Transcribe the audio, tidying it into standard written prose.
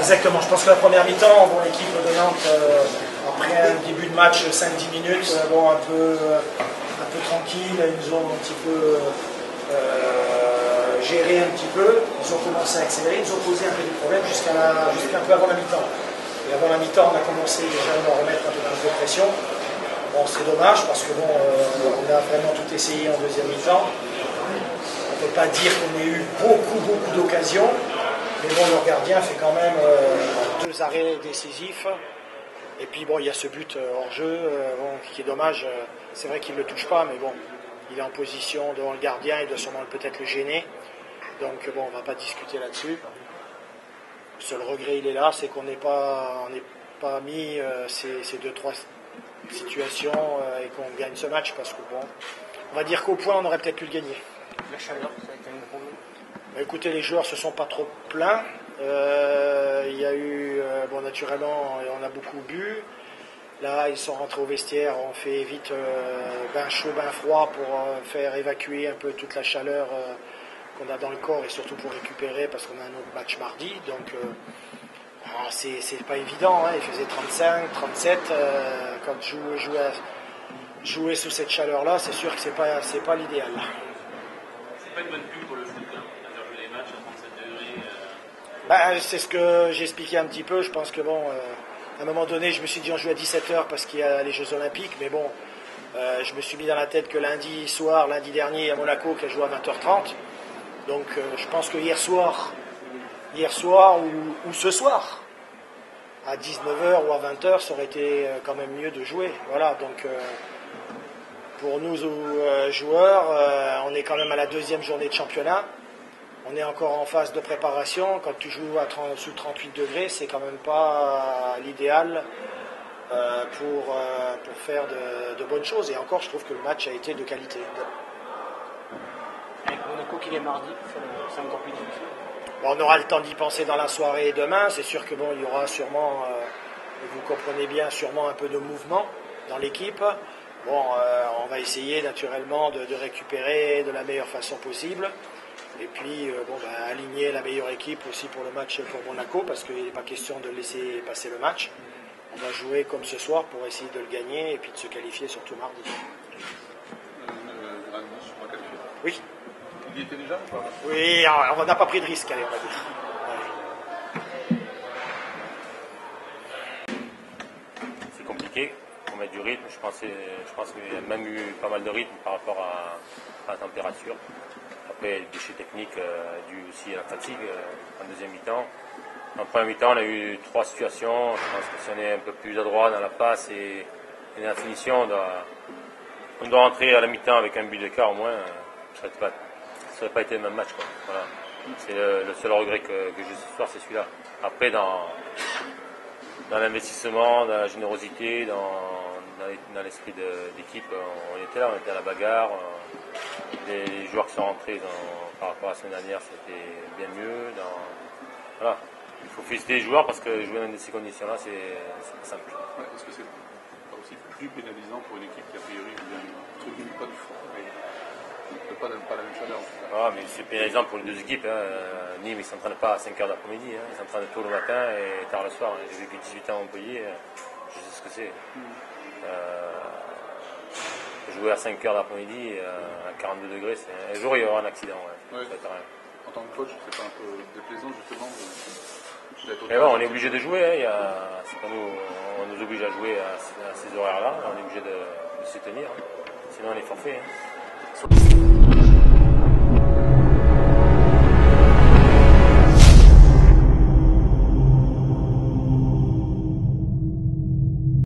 Exactement, je pense que la première mi-temps, bon, l'équipe de Nantes, après un début de match 5-10 minutes, bon, un peu tranquille, ils ont un petit peu géré un petit peu, ils ont commencé à accélérer, ils ont posé un peu des problèmes jusqu'à un peu avant la mi-temps. Et avant la mi-temps, on a commencé déjà à remettre un peu de pression. Bon, c'est dommage parce que bon, on a vraiment tout essayé en deuxième mi-temps. On ne peut pas dire qu'on ait eu beaucoup d'occasions, mais bon, leur gardien fait quand même 2 arrêts décisifs. Et puis bon, il y a ce but hors jeu, bon, qui est dommage. C'est vrai qu'il ne le touche pas, mais bon, il est en position devant le gardien, il doit sûrement peut-être le gêner. Donc bon, on ne va pas discuter là-dessus. Le seul regret, il est là, c'est qu'on n'ait pas mis ces 2-3 situations et qu'on gagne ce match, parce que bon, on va dire qu'au point, on aurait peut-être pu le gagner. La chaleur, ça a été un gros... Écoutez, les joueurs se sont pas trop plaints. Il y a eu, bon, naturellement, on a beaucoup bu. Là, ils sont rentrés au vestiaire, on fait vite bain chaud, bain froid pour faire évacuer un peu toute la chaleur qu'on a dans le corps et surtout pour récupérer parce qu'on a un autre match mardi. Donc, c'est pas évident. Hein. Il faisait 35, 37. Quand jouer sous cette chaleur-là, c'est sûr que c'est pas l'idéal. C'est pas une bonne pub pour le foot, hein, à faire jouer les matchs à 37 degrés. C'est ce que j'ai expliqué un petit peu. Je pense que bon, à un moment donné, je me suis dit on joue à 17h parce qu'il y a les Jeux Olympiques, mais bon, je me suis mis dans la tête que lundi dernier à Monaco, qui a joué à 20h30. Donc je pense que hier soir ou ce soir, à 19h ou à 20h, ça aurait été quand même mieux de jouer. Voilà, donc pour nous joueurs, on est quand même à la 2e journée de championnat. On est encore en phase de préparation. Quand tu joues sous 38 degrés, c'est quand même pas l'idéal pour faire de bonnes choses. Et encore, je trouve que le match a été de qualité. Avec Monaco qui est mardi, c'est encore plus difficile. Bon, on aura le temps d'y penser dans la soirée et demain. C'est sûr que bon, il y aura sûrement, vous comprenez bien, sûrement un peu de mouvement dans l'équipe. Bon, on va essayer naturellement de récupérer de la meilleure façon possible. Et puis, aligner la meilleure équipe aussi pour le match pour Monaco, parce qu'il n'est pas question de laisser passer le match. On va jouer comme ce soir pour essayer de le gagner et puis de se qualifier surtout mardi. Oui. Il y était déjà ou pas? Oui, on n'a pas pris de risque, allez, on va dire. C'est compliqué pour mettre du rythme. Je pense qu'il y a même eu pas mal de rythme par rapport à la température. Après, le déchet technique dû aussi à la fatigue en deuxième mi-temps. En première mi-temps, on a eu 3 situations. Je pense que si on est un peu plus adroit dans la passe et dans la finition, on doit rentrer à la mi-temps avec un but d'écart au moins. Ça n'aurait pas été le même match, quoi. Voilà. C'est le seul regret que j'ai ce soir, c'est celui-là. Après, dans l'investissement, dans la générosité, dans l'esprit d'équipe, on était là, on était à la bagarre. Les joueurs qui sont rentrés par rapport à la semaine dernière, c'était bien mieux. Voilà. Il faut féliciter les joueurs parce que jouer dans ces conditions-là, c'est pas simple. Ouais, est-ce que c'est pas aussi plus pénalisant pour une équipe qui a priori vient pas du fond et pas la même chaleur? Ah, mais c'est pénalisant pour les deux équipes. Hein. Nîmes, ils ne s'entraînent pas à 5h d'après-midi. Hein. Ils s'entraînent tôt le matin et tard le soir. J'ai vécu 18 ans à Montpellier, je sais ce que c'est. Jouer à 5h d'après-midi à 42 degrés, un jour il y aura un accident. Ouais. En tant que coach, c'est pas un peu déplaisant justement mais bon, on est obligé de jouer. Hein. C'est pas nous, on nous oblige à jouer à ces horaires-là. On est obligé de s'y tenir. Sinon on est forfait. Hein.